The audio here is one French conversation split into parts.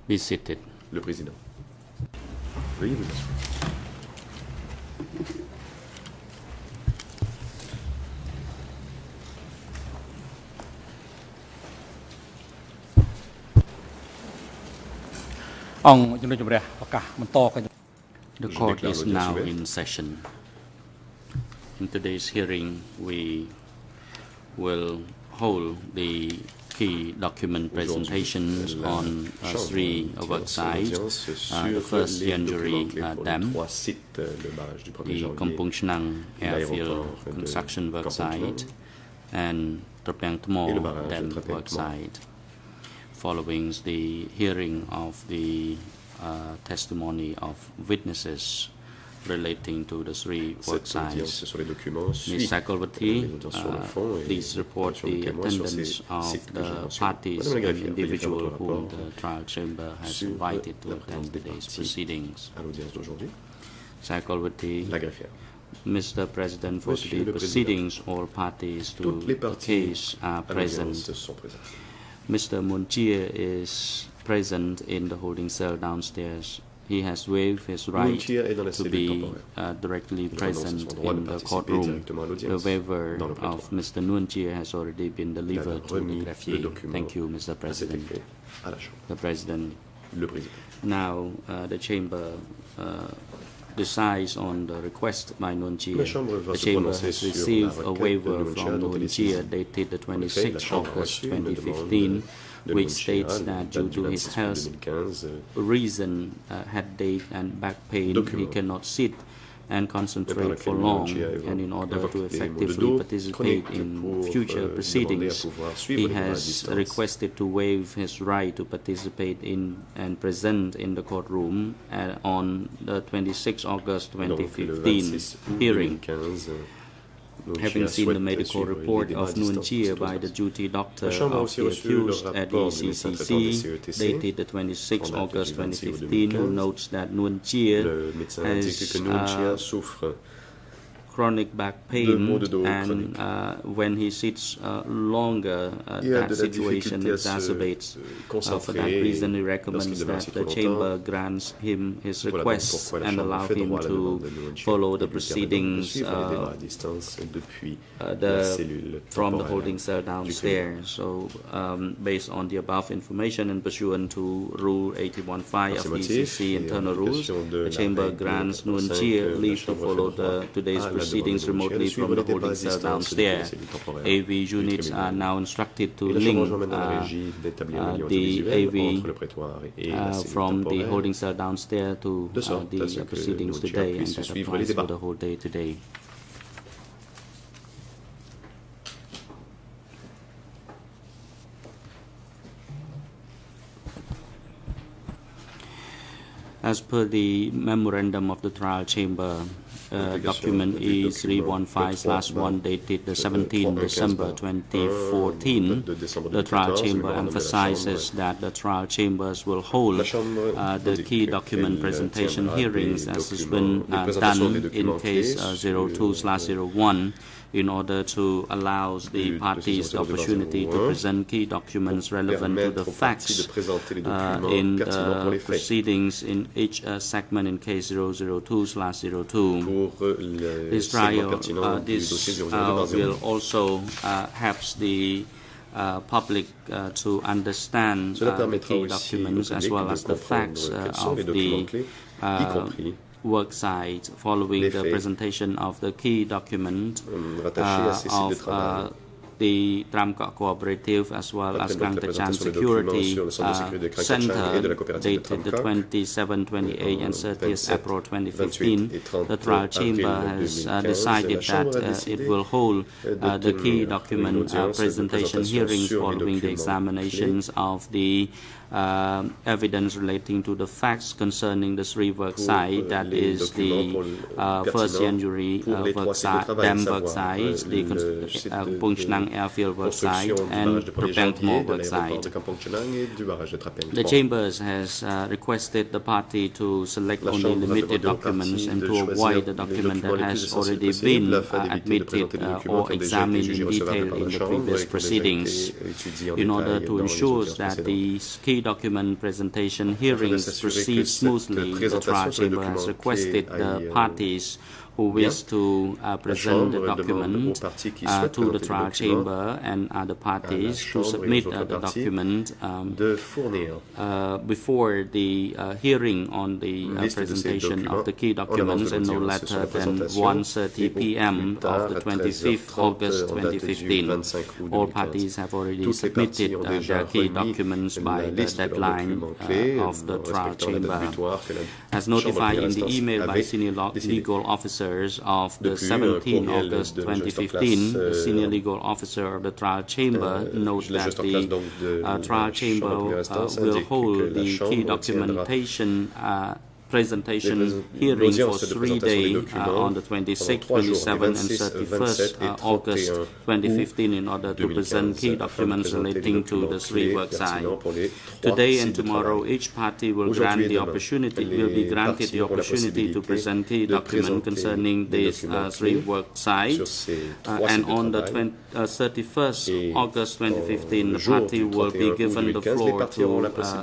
Be seated. Le président. Veuillez vous asseoir. The court is now in session. In today's hearing, we will hold the key document presentations on three work sites. The first Yanjuri Dam, the Kampong Chnang Airfield Construction Work Site, and Trapang Tmo Dam Work Site. Following the hearing of the testimony of witnesses relating to the three work sites. Ms. Sakalvati, please report the attendance of the parties and individuals whom the trial chamber has invited to attend today's proceedings. Sakalvati, Mr. President, for today's proceedings, all parties to the case are present. Mr. Moon Chea is present in the holding cell downstairs. He has waived his right to be directly present in the courtroom. The waiver of Mr. Moon Chea has already been delivered to the greffier. Thank you, Mr. President. The President. Now, the Chamber decides on the request by Nuon Chea. The Chamber has received a waiver from Nuon Chea dated the 26th August 2015, which states that due to his health reason, headache and back pain, he cannot sit and concentrate for long, and in order to effectively participate in future proceedings, he has requested to waive his right to participate in and present in the courtroom on the 26 August 2015 hearing. Having seen the medical report of Nuon Chea by the duty doctor of the accused at the ECCC, dated the 26 August 2015, who notes that Nuon Chea has chronic back pain, and when he sits longer, that situation exacerbates. For that reason, he recommends that the Chamber grants him his request and allow him to follow the proceedings from the holding cell downstairs. So, based on the above information and pursuant to Rule 81.5 of the ECC internal rules, the Chamber grants Nuon Chea leave to follow today's proceedings remotely from the holding cell downstairs. AV units are now instructed to link the AV from the holding cell downstairs to the proceedings today, and that applies for the whole day today. As per the memorandum of the trial chamber, document E315/1 dated the 17th December 2014, the trial chamber emphasizes that the trial chambers will hold the key document presentation hearings as has been done in case 02/01, in order to allow the parties the opportunity to present key documents relevant to the facts in the proceedings in each segment in case 002/02. This trial will also help the public to understand the key documents as well as the facts of the work site following the presentation of the key document of the Tramkok Cooperative as well as Klang Tachan Security Center dated the 27, 28 and 30th April 2015. The trial chamber has decided that it will hold the key document presentation hearings following the examinations of the evidence relating to the facts concerning the three work site, that is the first Yanjuri Dam work site, the Kampong Chnang Airfield work site, and Trapang Tmo work site. The Chambers has requested the party to select only limited documents and to avoid the document that has already been admitted or examined in detail in the previous proceedings, in order to ensure that the key key document presentation hearings proceed smoothly, the trial chamber has requested the parties who wish to present the document to the trial chamber and other parties to submit the document before the hearing on the presentation of the key documents and no later than 1:30 p.m. of the 25th August 2015. All parties have already submitted their key documents by the deadline of the trial chamber. As notified in the email by senior legal officers of the 17th August 2015, the senior legal officer of the trial chamber notes that the trial chamber will hold the key documentation presentation hearing for 3 days on the 26th, 27th, and 31st August 2015 in order to present key documents relating to the three work sites. Today and tomorrow, each party will be granted the opportunity to present key documents concerning these three work sites. And on the 31st August 2015, the party will be given the floor to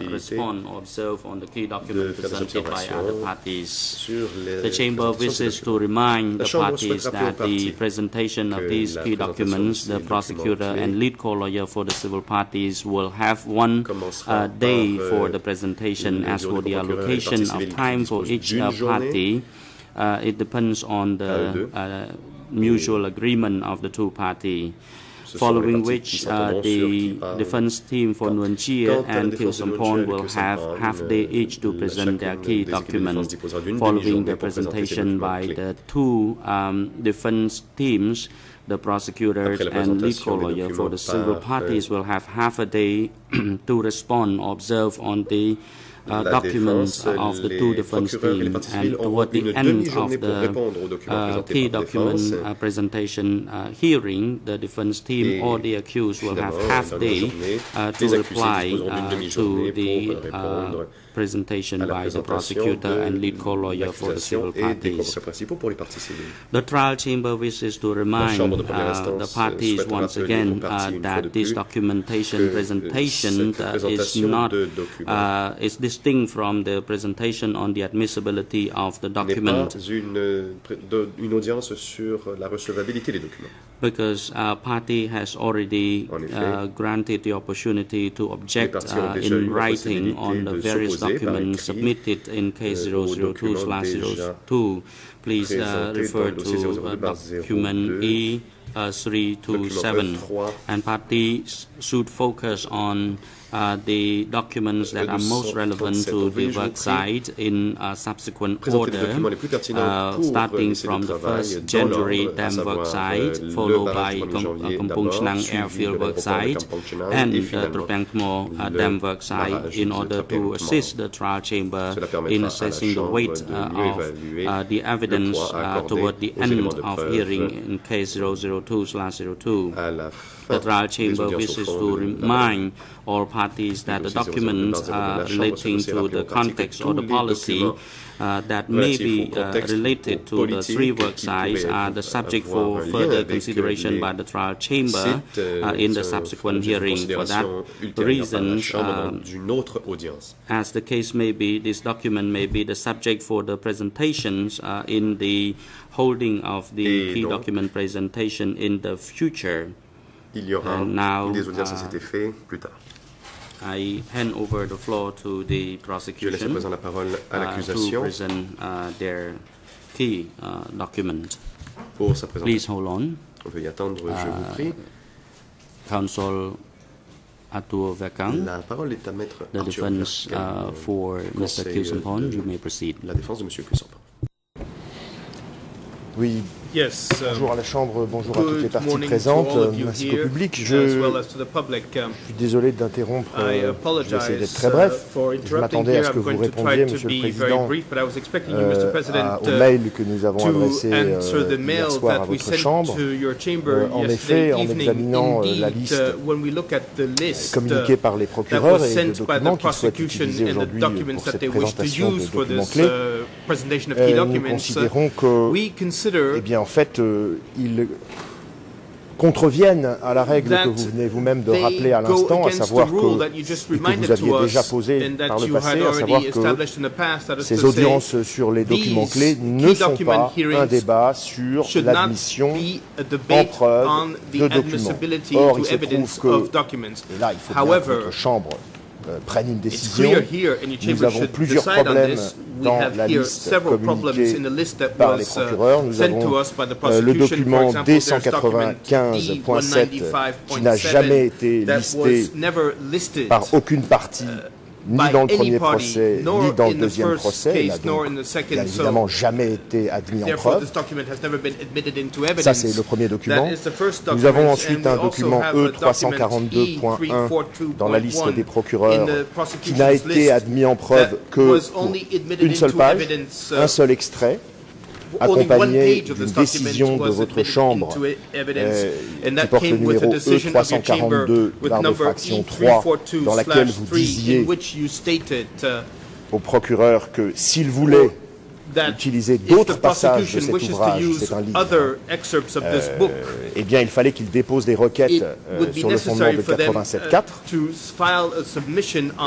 respond or observe on the key document presented by other parties. The Chamber wishes to remind the parties that the presentation of these key documents, the prosecutor and lead co-lawyer for the civil parties will have 1 day for the presentation. As for the allocation of time for each party, it depends on the mutual agreement of the two parties. Following which the defense team for Nuon Chea and Khieu Samphan will have half day each to present their key documents. Following the presentation by the two defense teams, the prosecutors and lead co-lawyer for the civil parties will have half a day to respond or observe on the documents of the two defense teams, and toward the end of the key document presentation hearing, the defense team or the accused will have half day to reply to the presentation by the prosecutor and lead co-lawyer for the civil parties. The trial chamber wishes to remind the parties once again that this documentation presentation is distinct from the presentation on the admissibility of the document. Because our party has already granted the opportunity to object in writing on the various documents submitted in case 002/02. Please refer to document E327, and parties should focus on the documents that are most relevant to the work site in subsequent order, starting from the 1st January Dam work site, followed by Kampong Chnang airfield work site, and Tropang Khmo Dam work site, in order to assist the trial chamber in assessing the weight of the evidence toward the end of hearing in case 002/02. The trial chamber wishes to remind all parties that the documents relating to the context or the policy that may be related to the three work sites are the subject for further consideration by the trial chamber in the subsequent hearing. For that reason, as the case may be, this document may be the subject for the presentations in the holding of the key document presentation in the future. Il y aura des audiences à cet effet plus tard. I hand over the floor to the prosecution. Je laisse à présent la parole à l'accusation to present their key document. Pour sa présentation. Please hold on. Veuillez attendre, je vous prie. Counsel Arthur Verkang. La parole est à maître The Arthur defense for Mr. Khieu Samphan. You may proceed. La défense de Monsieur Khieu Samphan. Oui. Bonjour à la Chambre, bonjour à toutes les parties présentes, ainsi qu'au public. Je suis désolé d'interrompre, je vais essayer d'être très bref. Je m'attendais à ce que vous répondiez, Monsieur le Président, au mail que nous avons adressé hier soir à votre Chambre. En effet, en examinant la liste communiquée par les procureurs et le document qu'ils souhaitent utiliser aujourd'hui pour cette présentation de documents clés, nous considérons que, eh bien, en fait, il contreviennent à la règle que vous venez vous-même de rappeler à l'instant, à savoir que vous aviez déjà posé par le passé, à savoir que ces audiences sur les documents clés ne sont pas un débat sur l'admission en preuve de documents. Or, il se trouve que, et là, il faut bien que notre Chambre prenne une décision. Nous avons plusieurs problèmes dans la liste communiquée par les procureurs. Nous avons le document D195.7 qui n'a jamais été listé par aucune partie, ni dans le premier procès, ni dans le deuxième procès. Il n'a donc bien évidemment jamais été admis en preuve. Ça, c'est le premier document. Nous avons ensuite un document E342.1 dans la liste des procureurs qui n'a été admis en preuve que pour une seule page, un seul extrait, accompagné d'une décision de votre Chambre qui porte le numéro E342/fraction 3, dans laquelle vous disiez au procureur que s'il voulait utiliser d'autres passages de cet ouvrage, c'est un livre, eh bien il fallait qu'il dépose des requêtes sur le fondement de 87.4.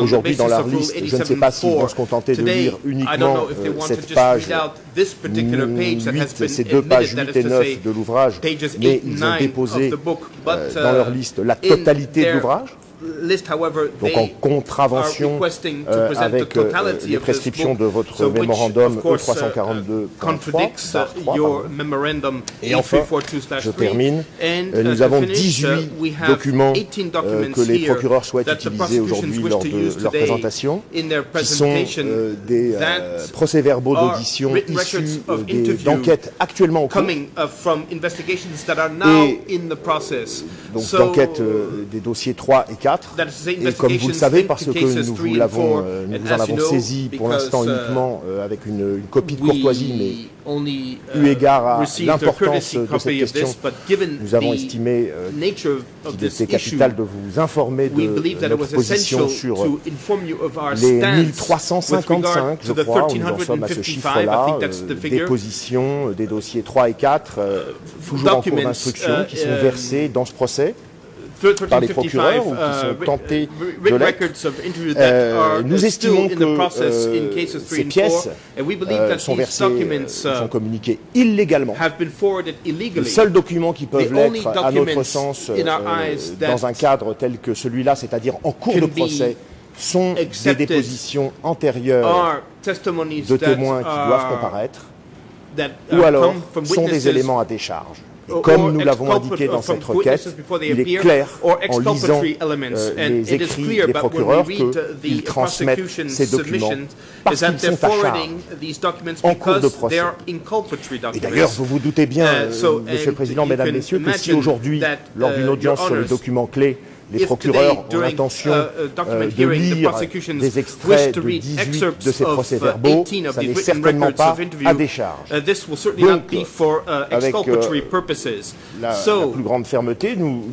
Aujourd'hui, dans leur liste, je ne sais pas s'ils vont se contenter de lire uniquement cette page 8, ces deux pages 8 et 9 de l'ouvrage, mais ils ont déposé dans leur liste la totalité de l'ouvrage. Donc en contravention avec les prescriptions de votre mémorandum E342.3. Et enfin, je termine, nous avons 18 documents que les procureurs souhaitent utiliser aujourd'hui lors de leur présentation, qui sont des procès-verbaux d'audition issus d'enquêtes actuellement en cours, et donc d'enquêtes des dossiers 3 et 4. Et comme vous le savez, parce que nous vous en avons saisi pour l'instant uniquement avec une copie de courtoisie, mais eu égard à l'importance de cette question, nous avons estimé qu'il était capital de vous informer de notre position sur les 1355, je crois, où nous en sommes à ce chiffre-là, dépositions des dossiers 3 et 4, toujours en cours d'instruction, qui sont versés dans ce procès par les procureurs ou qui sont tentés de l'être. Nous estimons que ces pièces sont versées, sont communiquées illégalement. Les seuls documents qui peuvent l'être, à notre sens, dans un cadre tel que celui-là, c'est-à-dire en cours de procès, sont des dépositions antérieures de témoins qui doivent comparaître, ou alors sont des éléments à décharge. Et comme nous l'avons indiqué dans cette requête, il est clair, en lisant les écrits des procureurs, qu'ils transmettent ces documents parce qu'ils sont à charge en cours de procès. Et d'ailleurs, vous vous doutez bien, Monsieur le Président, Mesdames, Messieurs, que si aujourd'hui, lors d'une audience sur les documents clés, les procureurs ont l'intention de lire des extraits de 18 de ces procès-verbaux, ça n'est certainement pas à décharge. Donc, avec la plus grande fermeté, nous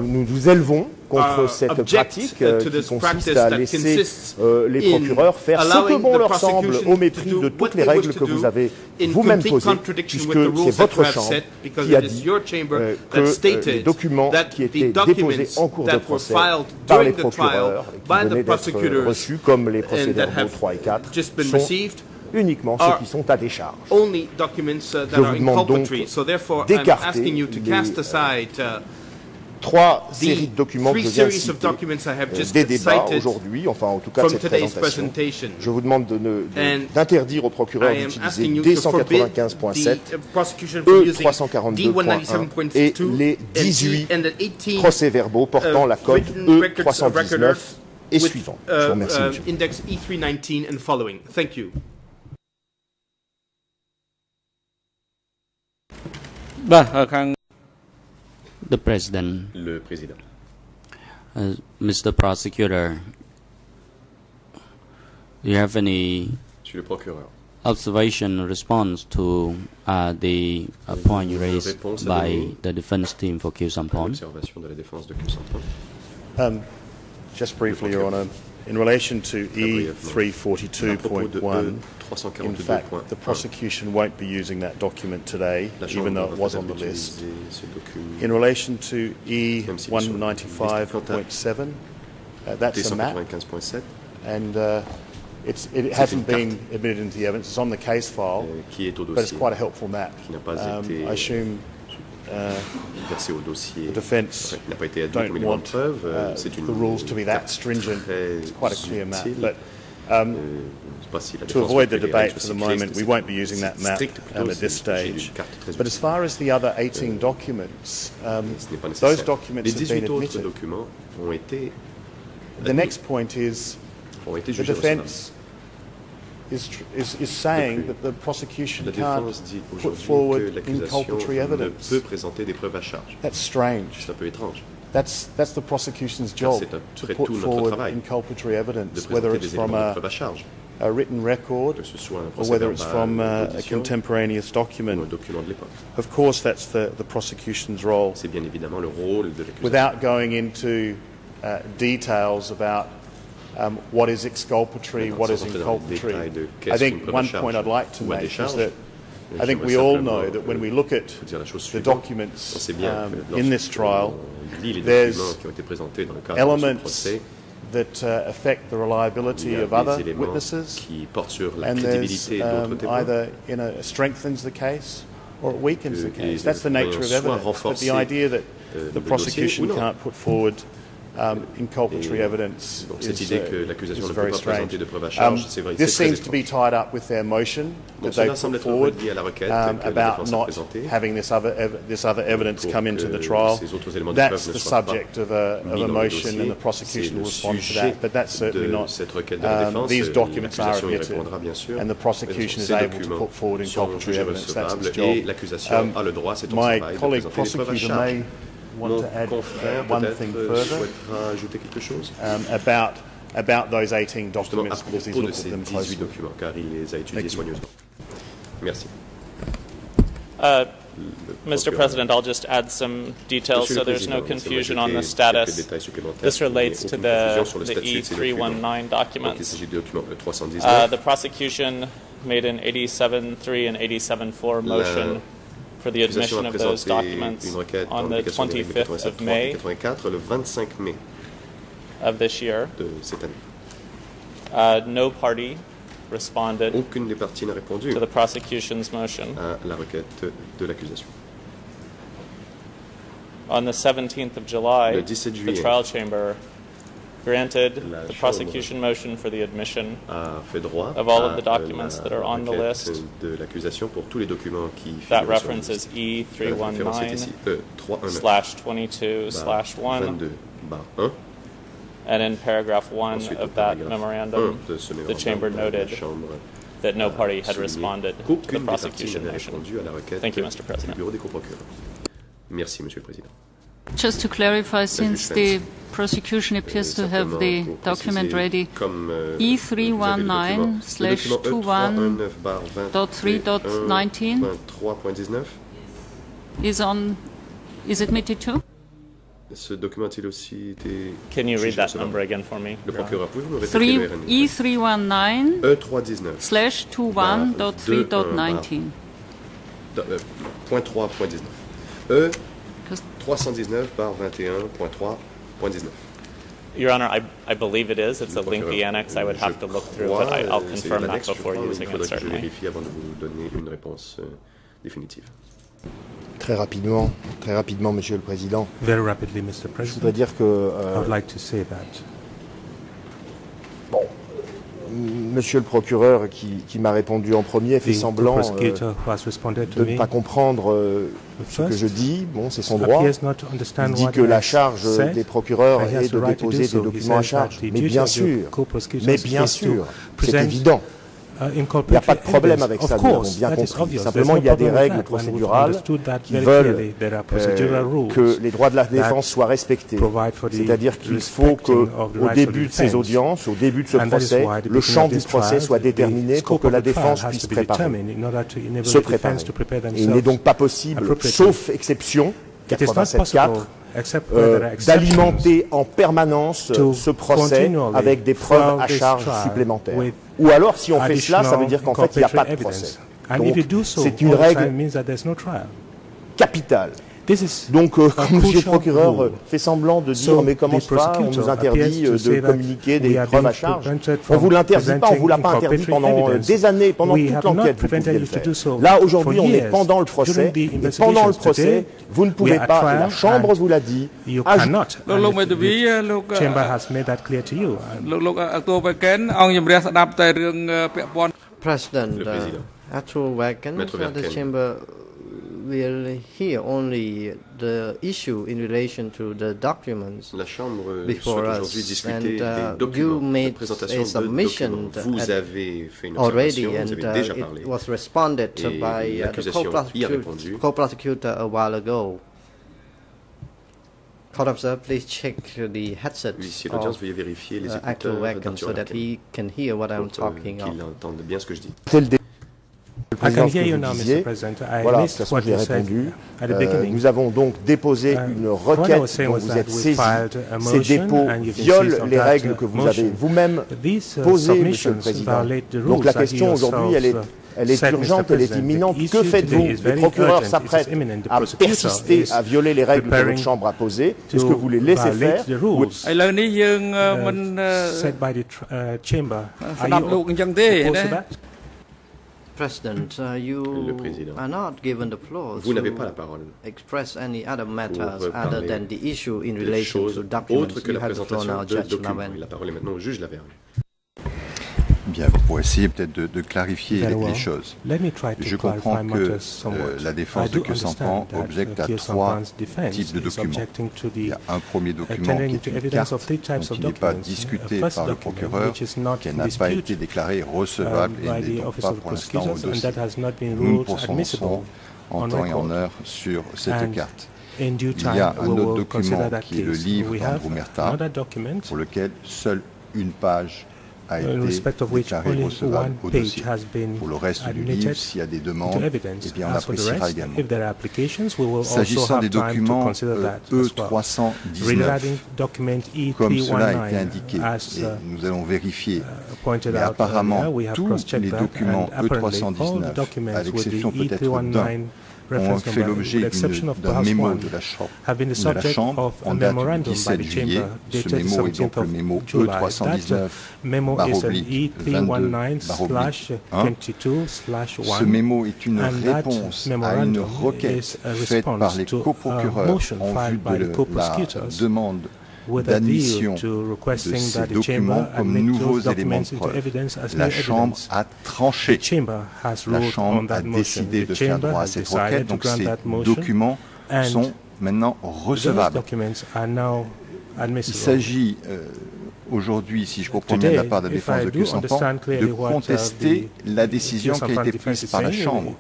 nous élevons contre cette pratique qui consiste à laisser les procureurs faire ce que bon leur semble au mépris de toutes les règles que vous avez vous-même posées, puisque c'est votre Chambre qui a dit que les documents qui étaient déposés en cours de procès par les procureurs et qui venaient d'être reçus comme les procès-verbaux 3 et 4 sont uniquement ceux qui sont à décharge. Je vous demande donc d'écarter les 3 séries de documents que je viens de citer des débats aujourd'hui, enfin en tout cas de cette présentation. Je vous demande d'interdire aux procureurs d'utiliser D195.7 E342.1 et les 18 procès-verbaux portant la cote E319 et suivant. Je vous remercie, monsieur. Index E319 and following. Thank you. The President. Le Président. Mr. Prosecutor, do you have any Monsieur le procureur, observation or response to the point raised by the defense team for Kyu Sampon? l'observation de la défense de Kyu Sampon. Just briefly, Your Honor. In relation to E342.1, in fact, the prosecution won't be using that document today, even though it was on the list. In relation to E195.7, that's a map, and it hasn't been admitted into the evidence. It's on the case file, but it's quite a helpful map. I assume the defence don't want the rules to be that stringent. It's quite a clear map. But to avoid the debate for the moment, we won't be using that map at this stage. But as far as the other 18 documents, those documents have been admitted. The next point is the defence is saying that the prosecution can't put forward inculpatory evidence. That's strange. That's the prosecution's job, to put forward inculpatory evidence, whether it's from a written record or whether it's from a contemporaneous document. Of course, that's the prosecution's role. Without going into details about what is exculpatory, what is inculpatory. I think one point I'd like to make is that I think we all know that when we look at the documents in this trial, there's elements that affect the reliability of other witnesses, and there's either strengthens the case or it weakens the case. That's the nature of evidence. But the idea that the prosecution can't put forward inculpatory evidence is very strange. This seems to be tied up with their motion that they put forward about not having this other evidence come into the trial. That's the subject of a motion, and the prosecution will respond to that. But that's certainly not. These documents are admitted, and the prosecution is able to put forward inculpatory evidence. That's its job. My colleague prosecutor may want to add one thing further about those 18 documents, because he's looked at them closely. Merci. Mr. President, I'll just add some details so there's no confusion on the status. This relates to the E319 documents. The prosecution made an 87.3 and 87.4 motion for the admission of those documents on the 25th of May of this year. No party responded to the prosecution's motion. On the 17th of July, the trial chamber granted the prosecution motion for the admission of all of the documents that are on the list. That references E319/22/1. And in paragraph 1 of that memorandum, the chamber noted that no party had responded to the prosecution motion. Thank you, Mr. President. Merci, Monsieur le Président. Just to clarify, since the prosecution appears to have the document ready, E319/21.3.19 is admitted too? Ce document a-t-il aussi été... Can you read that number again for me? Le procureur, pouvez-vous me répéter E319/21.3.19. Point 3.19. E319/21.3.19. Your Honor, I believe it is. It's a lengthy annex. I would have to look through, but I'll confirm that before using it, certainly. Je vérifie avant de vous donner une réponse définitive. Très rapidement, Monsieur le Président. Very rapidly, Mr. President. Je voudrais dire que... I would like to say that. Bon, Monsieur le procureur qui m'a répondu en premier fait semblant de ne pas comprendre ce que je dis. Bon, c'est son droit. Il dit que la charge des procureurs est de déposer des documents à charge. Mais bien sûr, c'est évident. Il n'y a pas de problème avec ça, nous l'avons bien compris. Simplement, il y a des règles procédurales qui veulent que les droits de la défense soient respectés. C'est-à-dire qu'il faut qu'au début de ces audiences, au début de ce procès, le champ du procès soit déterminé pour que la défense puisse se préparer. Et il n'est donc pas possible, sauf exception, 87.4, d'alimenter en permanence ce procès avec des preuves à charge supplémentaires. Ou alors, si on fait cela, ça veut dire qu'en fait, il n'y a pas de procès. Donc, c'est une règle capitale. Donc, comme M. le procureur fait semblant de dire « mais comment ça, on nous interdit de communiquer des preuves à charge », on ne vous l'interdit pas, on ne vous l'a pas interdit pendant des années, pendant toute l'enquête, vous pouviez le faire. Là, aujourd'hui, on est pendant le procès, et pendant le procès, vous ne pouvez pas, et la Chambre vous l'a dit, will hear only the issue in relation to the documents before us, and you made a submission already, and it was responded by the co-prosecutor a while ago. Court officer, please check the headset of Actual Wagon so that he can hear what I'm talking of. I can hear you now, Mr. President. Voilà, c'est ce que j'ai répondu. Nous avons donc déposé une requête dont vous êtes saisi. Ces dépôts violent les règles que vous avez vous-même posées, Monsieur le Président. Donc la question aujourd'hui, elle est urgente, elle est imminente. Que faites-vous? Le procureur s'apprête à persister à violer les règles que votre Chambre a posées. Est-ce que vous les laissez faire? President, you are not given the floor to express any other matters other than the issue in relation to documents. You have the floor now, Judge Laven. La parole est maintenant au juge Lavergne. Bien, pour essayer peut-être de clarifier les choses. Je comprends que la défense de Kesampan objecte à 3 types de documents. Il y a un premier document qui est une carte dont il n'est pas discuté par le procureur, qui n'a pas été déclarée recevable et n'est donc pas pour l'instant au dossier. Nous nous prononcerons en temps et en heure sur cette carte. Il y a un autre document qui est le livre d'Andrew-Merta, pour lequel seule une page a été déclaré recevable au dossier. Pour le reste du livre, s'il y a des demandes, eh bien on appréciera également. S'agissant des documents E319, comme cela a été indiqué, et nous allons vérifier, mais apparemment tous les documents E319, à l'exception peut-être d'un, ont fait l'objet d'un mémo de la Chambre en date du 17 juillet. Ce mémo est donc le mémo E319/22/1. Ce mémo est une réponse à une requête faite par les coprocureurs en vue de la demande d'admission de ces documents comme nouveaux éléments de preuve. La Chambre a tranché. La Chambre a décidé de faire droit à cette requête, donc ces documents sont maintenant recevables. Il s'agit aujourd'hui, si je comprends bien de la part de la défense de Kesampan, de contester la décision qui a été prise par la Chambre.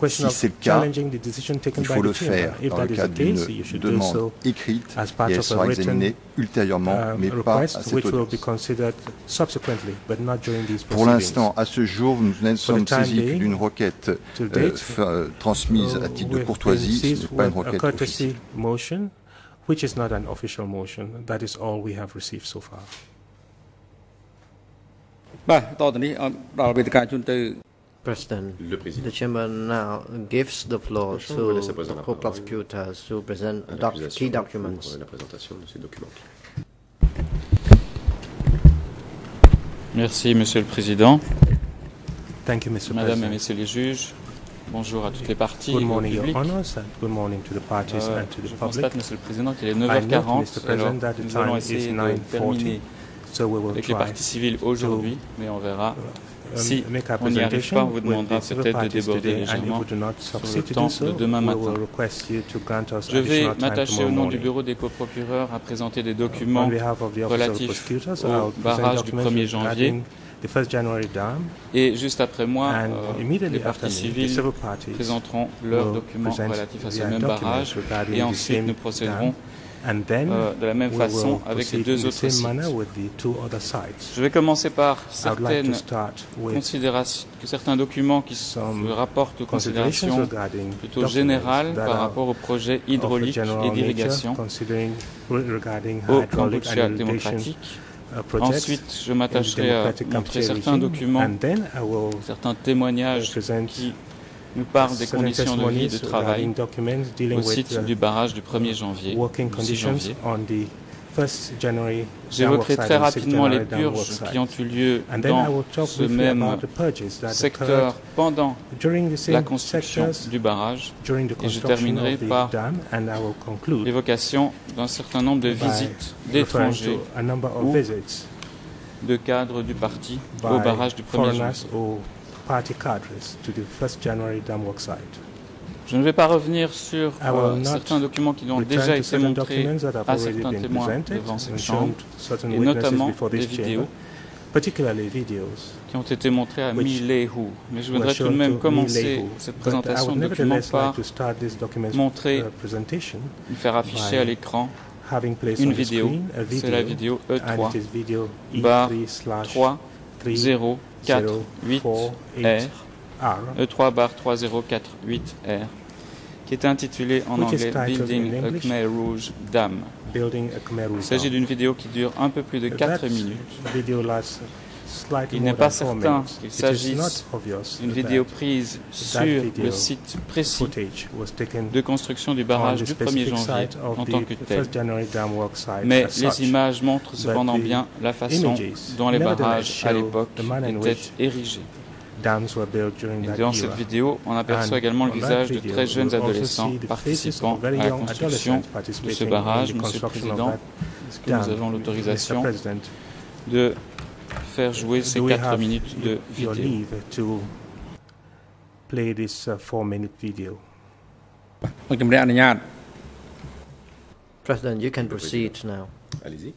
Si c'est le cas, il faut le faire dans le cadre d'une demande écrite et elle sera examinée ultérieurement, mais pas à cette audience. Pour l'instant, à ce jour, nous ne sommes saisis d'une requête transmise à titre de courtoisie, ce n'est pas une requête officielle. Which is not an official motion. That is all we have received so far. President, the Chamber now gives the floor to the co-prosecutors to present key documents. Merci, Monsieur le Président. Thank you, Mr. Madame et Messieurs les juges. Bonjour à toutes les parties et au public. Je constate, Monsieur le Président, qu'il est 9h40. Alors, nous allons essayer de terminer avec les parties civiles aujourd'hui, mais on verra. Si on n'y arrive pas, on vous demandera peut-être de déborder légèrement sur le temps de demain matin. Je vais m'attacher au nom du bureau des coprocureurs à présenter des documents relatifs au barrage du 1er janvier. Et juste après moi, les parties civiles présenteront leurs documents relatifs à ce même barrage et ensuite nous procéderons de la même façon avec les deux autres sites. Je vais commencer par certains documents qui se rapportent aux considérations plutôt générales par rapport au projet hydraulique et d'irrigation au Kampuchea démocratique. Ensuite, je m'attacherai à montrer certains documents, certains témoignages qui nous parlent des conditions de vie et de travail au site du barrage du 1er janvier, 6 janvier. J'évoquerai très rapidement les purges qui ont eu lieu dans ce même secteur pendant la construction du barrage et je terminerai par l'évocation d'un certain nombre de visites d'étrangers ou de cadres du parti au barrage du 1er janvier. Je ne vais pas revenir sur certains documents qui ont déjà été montrés à certains témoins devant cette chambre, et notamment des vidéos qui ont été montrées à Milehu. Mais je voudrais tout de même commencer cette présentation de documents par montrer, faire afficher à l'écran une vidéo. C'est la vidéo E3-3048R. E3-3048R, qui est intitulée en anglais Building a Khmer Rouge Dam. Il s'agit d'une vidéo qui dure un peu plus de 4 minutes. Il n'est pas certain qu'il s'agisse d'une vidéo prise sur le site précis de construction du barrage du 1er janvier en tant que tel. Mais les images montrent cependant bien la façon dont les barrages à l'époque étaient érigés. Et dans cette vidéo, on aperçoit également le visage de très jeunes adolescents participant à la construction de ce barrage. Monsieur le Président, est-ce que nous avons l'autorisation de faire jouer ces 4 minutes de vidéo? President, you can proceed now. Allez-y.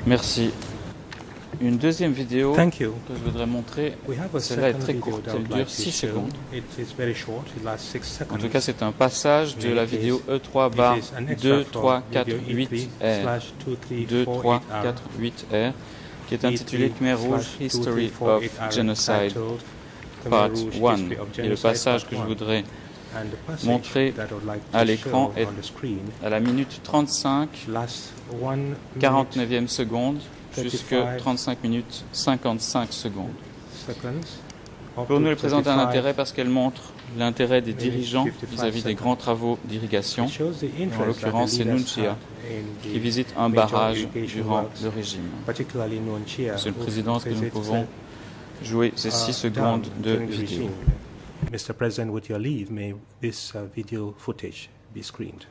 Merci. Une deuxième vidéo que je voudrais montrer, celle-là est très courte, elle dure 6 secondes. En tout cas, c'est un passage de la vidéo E3/2348R, 2348R, qui est intitulée Khmer Rouge History of Genocide, Part 1. Et le passage que je voudrais montrer à l'écran est à la minute 35, 49e seconde, jusqu'à 35 minutes 55 secondes. Pour nous, elle présente un intérêt parce qu'elle montre l'intérêt des dirigeants vis-à-vis des grands travaux d'irrigation. En l'occurrence, c'est Nunchia qui visite un barrage durant le régime. Monsieur le Président, est-ce que nous pouvons jouer ces 6 secondes de vidéo? Mr. President, with your leave, may this video footage be screened?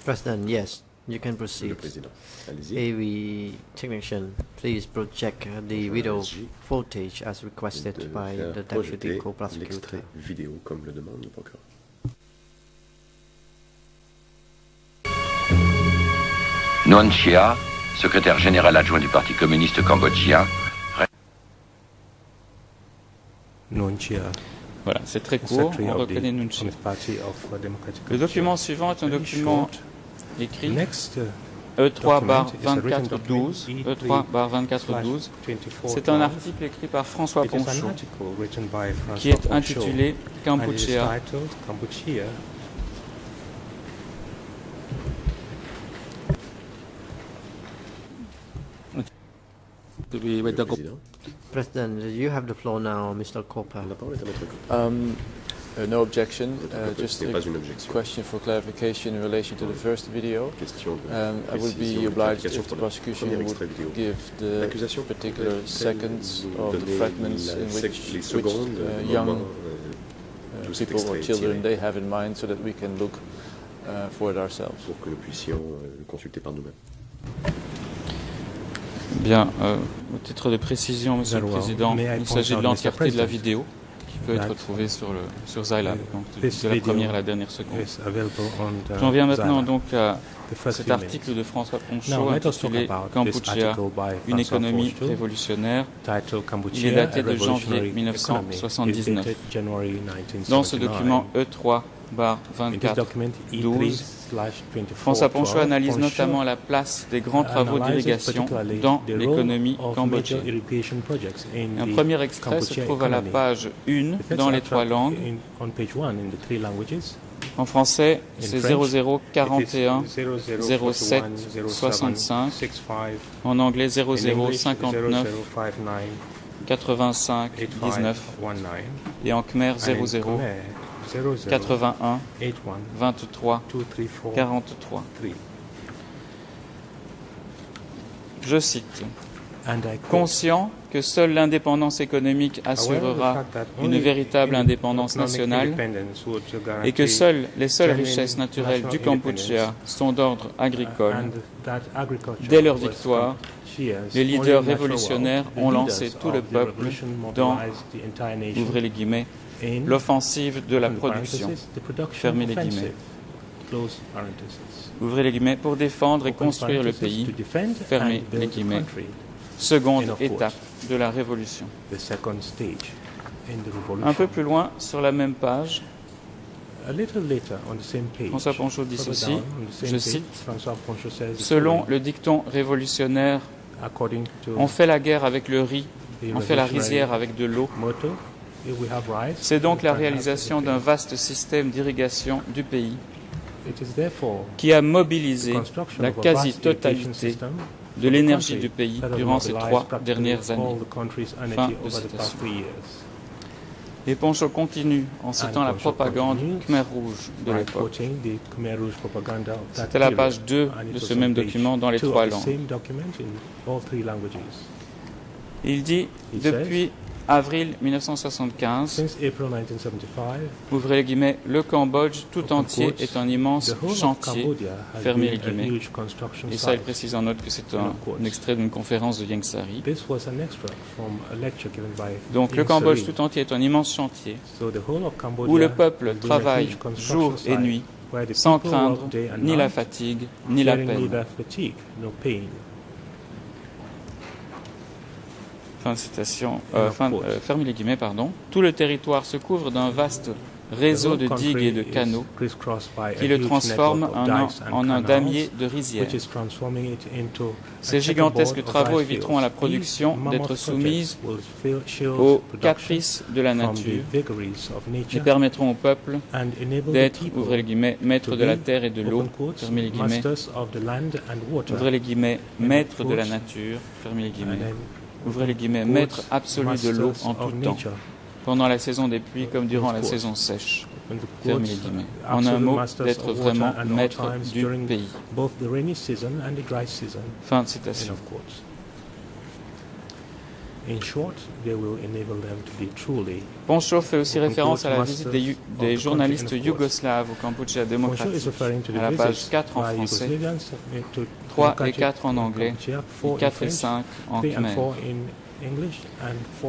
President, yes. You can proceed. Le président. Allez-y. AV technician, please project the video footage as requested by the deputy co-prosecutor. L'extrait vidéo comme le demande le procureur. Nuon Chea, secrétaire général adjoint du Parti communiste cambodgien. Nuon Chea. Voilà, c'est très court, on reconnaît Nuon Chea. Le document suivant est un document écrit E3/2412. E3/2412. C'est un article écrit par François Ponchot qui est intitulé Kampuchea. President, you have the floor now, Mr. Kopa. No objection. Just a question for clarification in relation to the first video. I would be obliged if the prosecution would give the particular seconds of the fragments in which young people or children they have in mind, so that we can look for it ourselves. Pour que nous puissions le consulter par nous-mêmes. Bien, au titre de précision, Monsieur le Président, il s'agit de l'entièreté de la vidéo qui peut être retrouvée sur Zilab, donc de la première à la dernière seconde. J'en viens maintenant donc à cet article de François Ponchot intitulé Kampuchea, une économie révolutionnaire. Il est daté de janvier 1979. Dans ce document E3/2412, François Ponchot analyse notamment la place des grands travaux d'irrigation dans l'économie cambodgienne. Un premier extrait se trouve à la page 1 dans les 3 langues. En français, c'est 0041 07 65. En anglais, 0059 85 19. Et en khmer, 00 81 23 43. Je cite. Conscient que seule l'indépendance économique assurera une véritable indépendance nationale et que les seules richesses naturelles du Kampuchea sont d'ordre agricole, dès leur victoire, les leaders révolutionnaires ont lancé tout le peuple dans, ouvrez les guillemets, l'offensive de la production, fermez les guillemets. Ouvrez les guillemets, pour défendre et construire le pays, fermez les guillemets. Seconde étape de la révolution. Un peu plus loin, sur la même page, François Ponchot dit ceci, je cite, « Selon le dicton révolutionnaire, on fait la guerre avec le riz, on fait la rizière avec de l'eau. C'est donc la réalisation d'un vaste système d'irrigation du pays qui a mobilisé la quasi-totalité de l'énergie du pays durant ces 3 dernières années. » Fin de citation. Et Ponchot continue en citant la propagande Khmer Rouge de l'époque. C'était la page 2 de ce même document dans les 3 langues. Il dit, depuis avril 1975, ouvrez les guillemets, le Cambodge tout entier est un immense chantier, fermez les guillemets. Et ça, il précise en note que c'est un extrait d'une conférence de Ieng Sary. Donc le Cambodge tout entier est un immense chantier où le peuple travaille jour et nuit sans craindre ni la fatigue, ni la peine. Fin de citation, fermez les guillemets, pardon. Tout le territoire se couvre d'un vaste réseau de digues et de canaux qui le transforment en un damier de rizières. Ces gigantesques travaux éviteront à la production d'être soumise aux caprices de la nature et permettront au peuple d'être, ouvrez les guillemets, maître de la terre et de l'eau, fermez les guillemets, ouvrez les guillemets, maître de la nature, fermez les guillemets, ouvrez les guillemets, maître absolu de l'eau en tout temps, pendant la saison des pluies comme durant la saison sèche. Fermez les guillemets. En un mot, d'être vraiment maître du pays. Fin de citation. Poncho fait aussi référence à la visite des journalistes yougoslaves au Cambodge démocratique, à la page 4 en français, 3 et 4 en anglais, et 4 et 5 en khmer.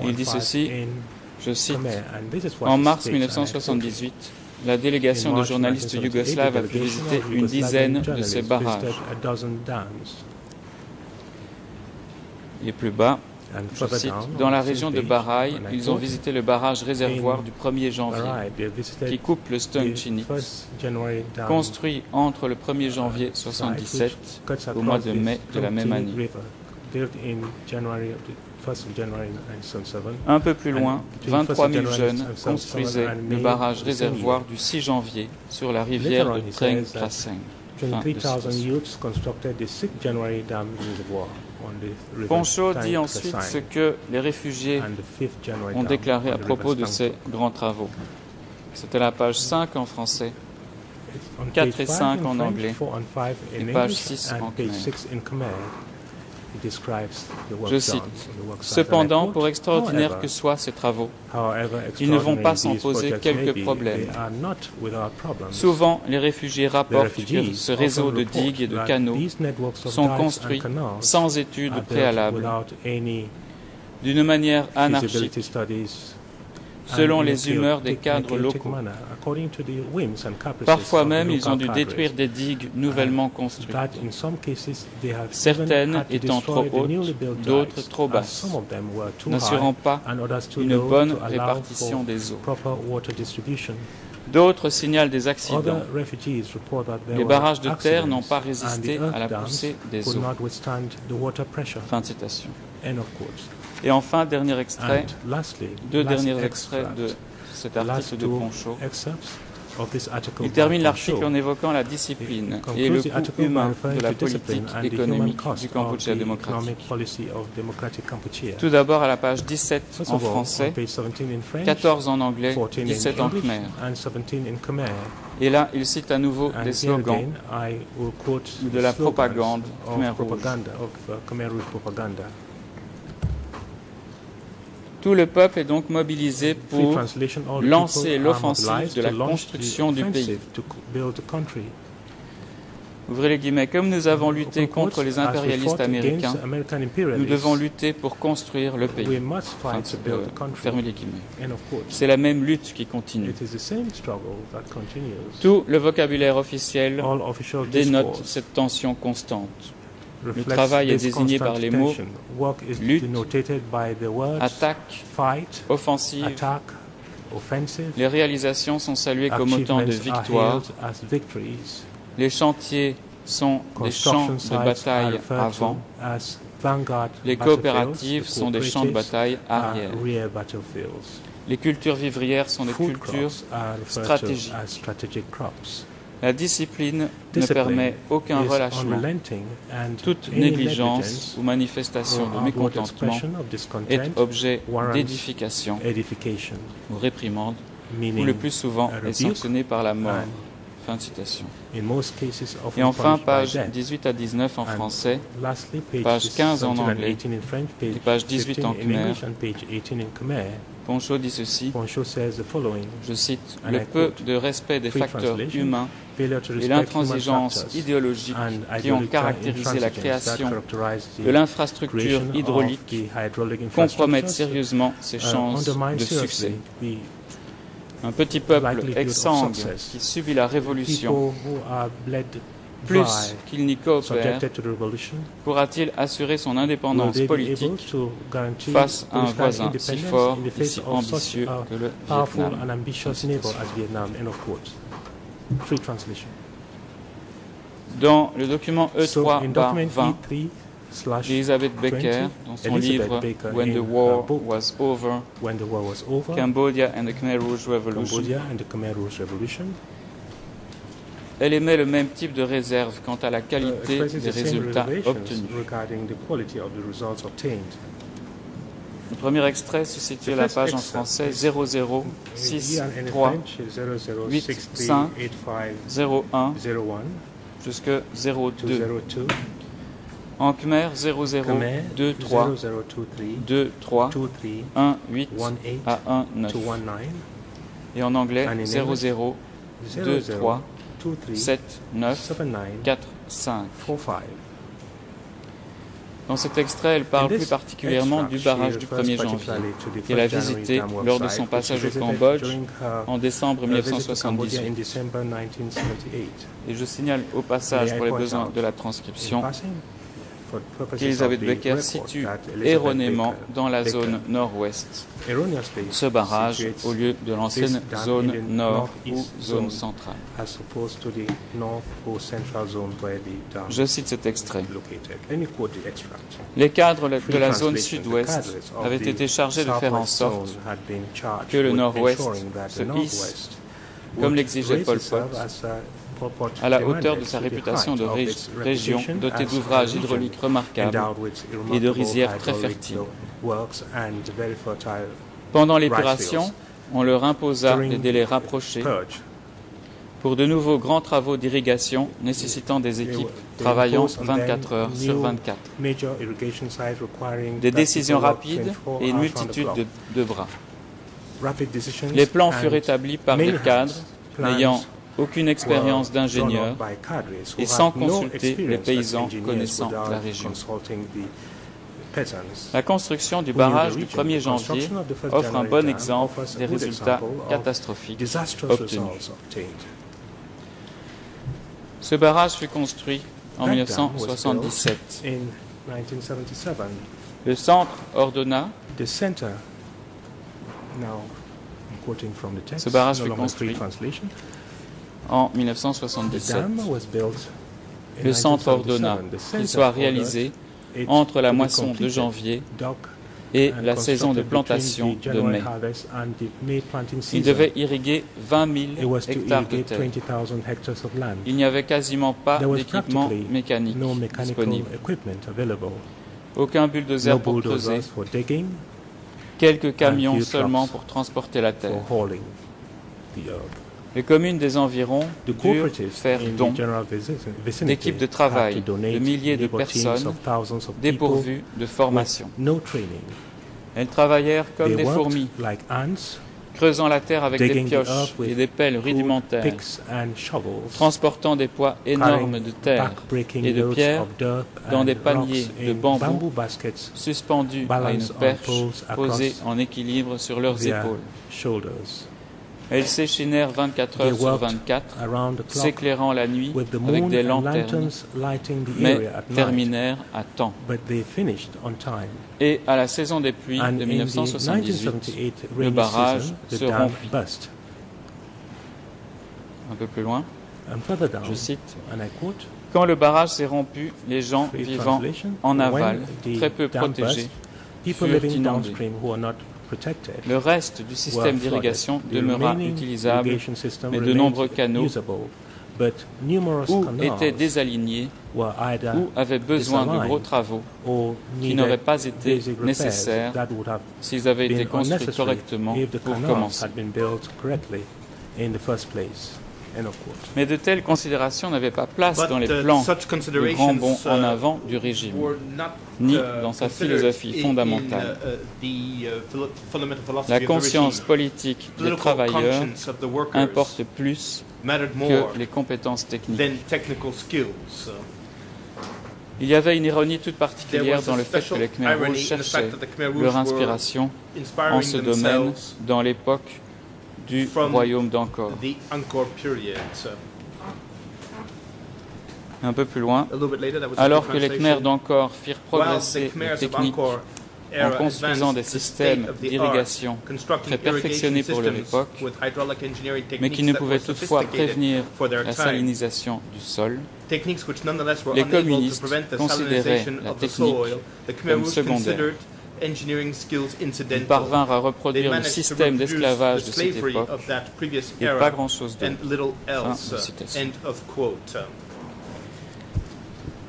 Il dit ceci, je cite, « En mars 1978, la délégation de journalistes yougoslaves a pu visiter une dizaine de ces barrages. » Et plus bas, je cite, « Dans la région de Barai, ils ont visité le barrage réservoir du 1er janvier, qui coupe le Stung Chinit, construit entre le 1er janvier 1977 au mois de mai de la même année. » Un peu plus loin, 23 000 jeunes construisaient le barrage réservoir du 6 janvier sur la rivière de Treng Kraseng. Poncho dit ensuite ce que les réfugiés ont déclaré à propos de ces grands travaux. C'était la page 5 en français, 4 et 5 en anglais, et page 6 en khmer. Je cite, « Cependant, pour extraordinaires que soient ces travaux, ils ne vont pas sans poser quelques problèmes. Souvent, les réfugiés rapportent que ce réseau de digues et de canaux sont construits sans études préalables, d'une manière anarchique, selon les humeurs des cadres locaux. Parfois même, ils ont dû détruire des digues nouvellement construites, certaines étant trop hautes, d'autres trop basses, n'assurant pas une bonne répartition des eaux. D'autres signalent des accidents. Les barrages de terre n'ont pas résisté à la poussée des eaux. Fin de citation. Et enfin, dernier extrait, deux derniers extraits de cet article de Poncho. Il termine l'article en évoquant la discipline et le coût humain de la politique économique du Cambodge démocratique. Tout d'abord à la page 17 en français, 14 en anglais, 17 en khmer. Et là, il cite à nouveau des slogans de la propagande khmer rouge. Tout le peuple est donc mobilisé pour lancer l'offensive de la construction du pays. Ouvrez les guillemets. Comme nous avons lutté contre les impérialistes américains, nous devons lutter pour construire le pays. Fermez les guillemets. C'est la même lutte qui continue. Tout le vocabulaire officiel dénote cette tension constante. Le travail est désigné par les mots lutte, attaque, offensive. Les réalisations sont saluées comme autant de victoires. Les chantiers sont des champs de bataille avant. Les coopératives sont des champs de bataille arrière. Les cultures vivrières sont des cultures stratégiques. La discipline ne permet aucun relâchement. Toute négligence ou manifestation de mécontentement est objet d'édification ou réprimande, ou le plus souvent est sanctionné par la mort. Fin de citation. Et enfin, pages 18 à 19 en français, page 15 en anglais et page 18 en khmer. Poncho dit ceci, je cite, « Le peu de respect des facteurs humains et l'intransigeance idéologique qui ont caractérisé la création de l'infrastructure hydraulique compromettent sérieusement ses chances de succès. » Un petit peuple exsangue qui subit la révolution, plus qu'il n'y coopère, pourra-t-il assurer son indépendance politique face à un voisin si fort et si ambitieux que le Vietnam? Dans le document E3/20, Elizabeth Becker, dans son livre When the War Was Over, Cambodia and the Khmer Rouge Revolution, elle émet le même type de réserve quant à la qualité des résultats obtenus. Le premier extrait se situe à la page en français 00638501 jusque 02. En Khmer 00232318 à 19. Et en anglais 00237945. Dans cet extrait, elle parle plus particulièrement du barrage du 1er janvier qu'elle a visité lors de son passage au Cambodge en décembre 1978. Et je signale au passage, pour les besoins de la transcription, qu'Elizabeth Becker situe erronément dans la zone nord-ouest ce barrage au lieu de l'ancienne zone nord ou zone centrale. Je cite cet extrait. Les cadres de la zone sud-ouest avaient été chargés de faire en sorte que le nord-ouest se hisse, comme l'exigeait Pol Pot, à la hauteur de sa réputation de région dotée d'ouvrages hydrauliques remarquables et de rizières très fertiles. Pendant l'épuration, on leur imposa des délais rapprochés pour de nouveaux grands travaux d'irrigation nécessitant des équipes travaillant 24 heures sur 24, des décisions rapides et une multitude de bras. Les plans furent établis par des cadres n'ayant aucune expérience d'ingénieur et sans consulter les paysans connaissant la région. La construction du barrage du 1er janvier offre un bon exemple des résultats catastrophiques obtenus. Ce barrage fut construit en 1977. Le centre ordonna. Ce barrage fut construit en 1977. Le centre ordonna qu'il soit réalisé entre la moisson de janvier et la saison de plantation de mai. Il devait irriguer 20 000 hectares de terre. Il n'y avait quasiment pas d'équipement mécanique disponible. Aucun bulldozer pour creuser, quelques camions seulement pour transporter la terre. Les communes des environs durent faire don d'équipes de travail de milliers de personnes dépourvues de formation. Elles travaillèrent comme des fourmis, creusant la terre avec des pioches et des pelles rudimentaires, transportant des poids énormes de terre et de pierres dans des paniers de bambou suspendus à une perche posée en équilibre sur leurs épaules. Elles s'échinèrent 24 heures sur 24, s'éclairant la nuit avec des lanternes, mais terminèrent à temps. Et à la saison des pluies de 1978, le barrage se rompit. Un peu plus loin, je cite, « Quand le barrage s'est rompu, les gens vivant en aval, très peu protégés, furent inondés. Le reste du système d'irrigation demeura utilisable, mais de nombreux canaux ou étaient désalignés ou avaient besoin de gros travaux qui n'auraient pas été nécessaires s'ils avaient été construits correctement pour commencer. » Mais de telles considérations n'avaient pas place dans les plans de grand bond en avant du régime, ni dans sa philosophie fondamentale. La conscience politique des travailleurs importe plus que les compétences techniques. Il y avait une ironie toute particulière dans le fait que les Khmer Rouges cherchaient leur inspiration en ce domaine dans l'époque du royaume d'Angkor. Un peu plus loin, alors que les Khmers d'Angkor firent progresser les techniques en construisant des systèmes d'irrigation très perfectionnés pour leur époque, mais qui ne pouvaient toutefois prévenir la salinisation du sol, les communistes considéraient la technique comme secondaire. Ils parvinrent à reproduire le système d'esclavage de cette époque et pas grand-chose d'autre. Fin de citation.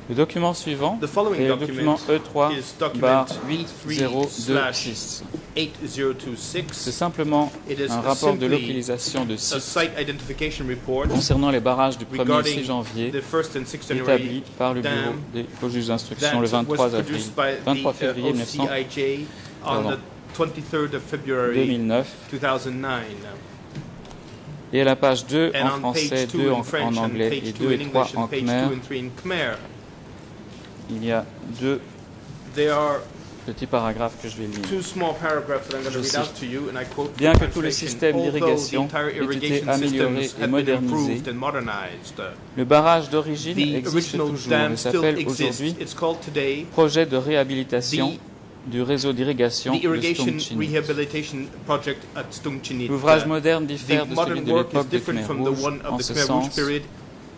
Le document suivant est le document E3/8026. C'est simplement un rapport de localisation de sites concernant les barrages du 1er et 6 janvier établi par le bureau des juges d'instruction le 23 février 2009. Et à la page 2 en français, 2 en anglais et 2 et 3 en khmer, il y a deux petits paragraphes que je vais lire. Je cite, bien que tout le système d'irrigation ait été amélioré et modernisé, le barrage d'origine existe toujours et s'appelle aujourd'hui Projet de réhabilitation du réseau d'irrigation de Stongchini. L'ouvrage moderne diffère de celui de l'époque des Khmer Rouges en ce sens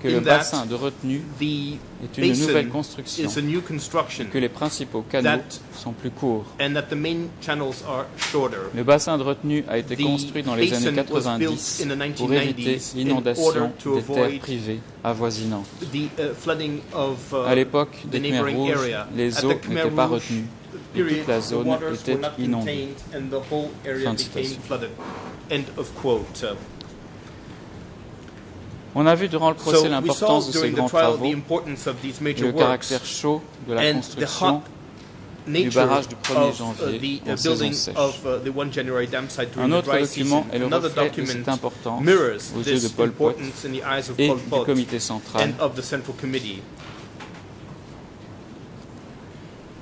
que le bassin de retenue est une nouvelle construction et que les principaux canaux sont plus courts. Le bassin de retenue a été construit dans les années 90 pour éviter l'inondation des terres privées avoisinantes. À l'époque des Khmer Rouges, les eaux n'étaient pas retenues et toute la zone était inondée. Fin de citation. On a vu durant le procès l'importance de ces grands travaux, le caractère chaud de la construction du barrage du 1er janvier en saison sèche. Un autre document est le reflet de cette importance aux yeux de Pol Pot et du comité central.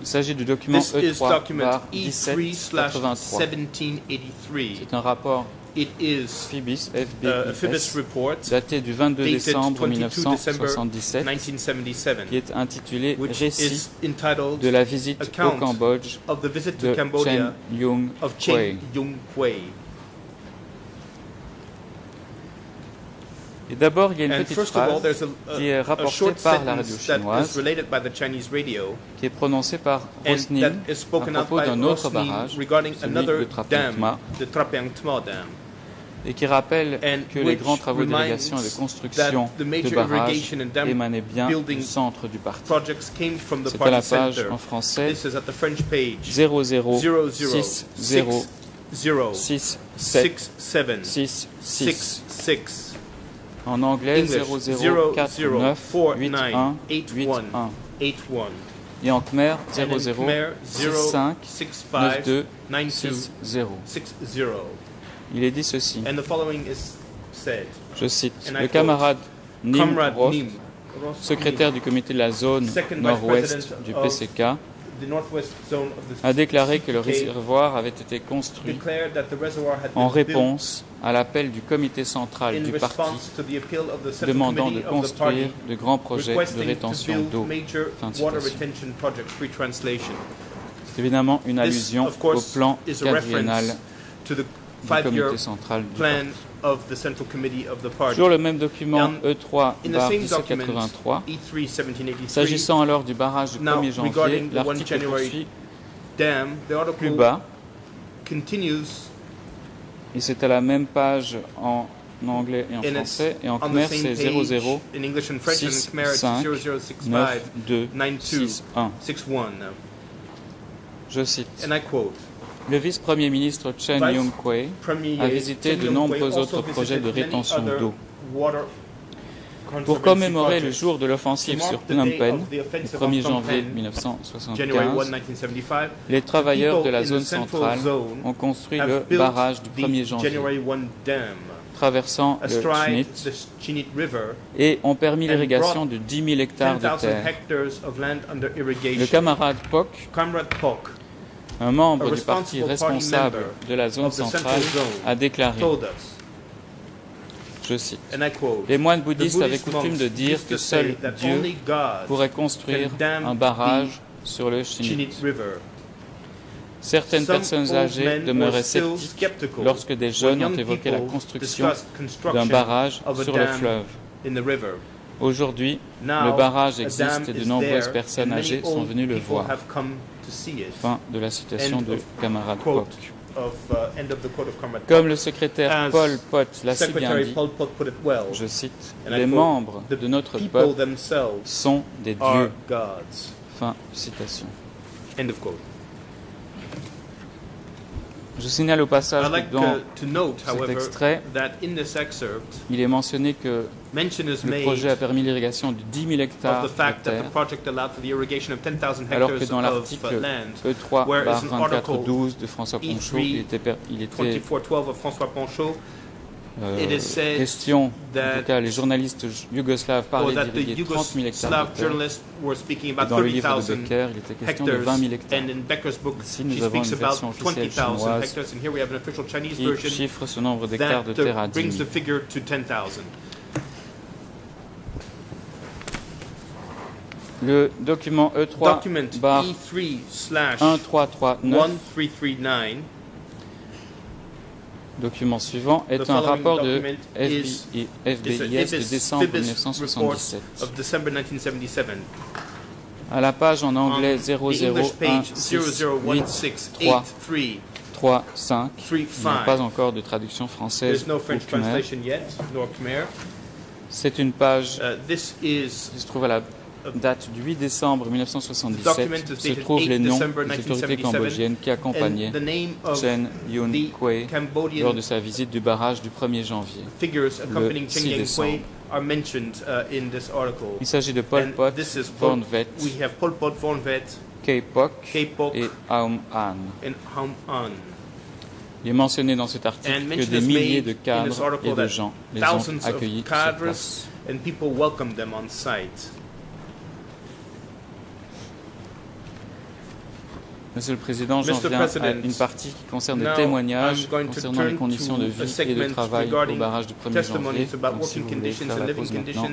Il s'agit du document E3/1783. C'est un rapport Phoebus, daté du 22 décembre 1977, qui est intitulé Récit de la visite au Cambodge de Chen Yung Kwei. Et d'abord, il y a une petite phrase qui est rapportée par la radio chinoise, qui est prononcée par Rosnin à propos d'un autre barrage, celui de Trapeang Tma, et qui rappelle que les grands travaux d'irrigation et de construction de barrages émanaient bien du centre du parti. C'est à la page en français 00606766. En anglais 00498181. Et en khmer 00659260. Il est dit ceci. Je cite, le camarade Nim Roth, secrétaire du comité de la zone nord-ouest du PCK, a déclaré que le réservoir avait été construit en réponse à l'appel du comité central du parti demandant de construire de grands projets de rétention d'eau. Fin de citation. C'est évidemment une allusion au plan quadriennal du comité central du parti. Toujours le même document E3/1783. S'agissant alors du barrage du 1er janvier, l'article poursuit plus bas. Et c'est à la même page en anglais et en français. Et en khmer, c'est 00659261. Je cite. Le vice-premier ministre Chen Yung Kwei a visité de nombreux autres projets de rétention d'eau. Pour commémorer le jour de l'offensive sur Phnom Penh, le 1er janvier 1975, les travailleurs de la zone centrale ont construit le barrage du 1er janvier, traversant le Chinit, et ont permis l'irrigation de 10 000 hectares de terre. Le camarade Pok, un membre du parti responsable de la zone centrale, a déclaré Je cite, « Les moines bouddhistes avaient coutume de dire que seul Dieu pourrait construire un barrage sur le Chinit. Certaines personnes âgées demeuraient sceptiques lorsque des jeunes ont évoqué la construction d'un barrage sur le fleuve. Aujourd'hui, le barrage existe et de nombreuses personnes âgées sont venues le voir. » Fin de la citation de camarade Kwok. Comme le secrétaire Pol Pot l'a si bien dit, je cite, « Les membres de notre peuple sont des dieux. » Fin de citation. Je signale au passage que dans cet extrait, il est mentionné que le projet a permis l'irrigation de 10 000 hectares de terre, alors que dans l'article E3/2412 de François Ponchot, il était question, en tout cas les journalistes yougoslaves parlaient d'irriguer 30 000 hectares de terre, et dans le livre de Becker, il était question de 20 000 hectares. Ici, nous avons une version officielle chinoise qui chiffre ce nombre d'hectares de terre à 10 000. Le document E3/1339, document suivant, est un rapport de FBIS de décembre 1977. À la page en anglais 0016835, il n'y a pas encore de traduction française ou khmer. C'est une page qui se trouve à la date du 8 décembre 1977, se trouvent les noms des autorités cambodgiennes qui accompagnaient Chen Yun Kway lors de sa visite du barrage du 1er janvier, le 6 décembre. Il s'agit de Pol Pot, Vorn Vet, Kay Pok et Aum An. Il est mentionné dans cet article que des milliers de cadres et de gens les ont accueillis sur place. Monsieur le Président, j'en viens à une partie qui concerne des témoignages concernant les conditions de vie et de travail au barrage du 1er janvier. Donc, si vous voulez faire la pause maintenant,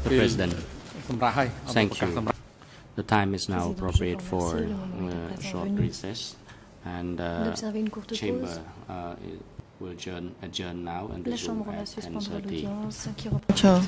President, thank you. The time is now appropriate for a short recess, and chamber will adjourn now, and la Chambre va suspendre l'audience qui reprend.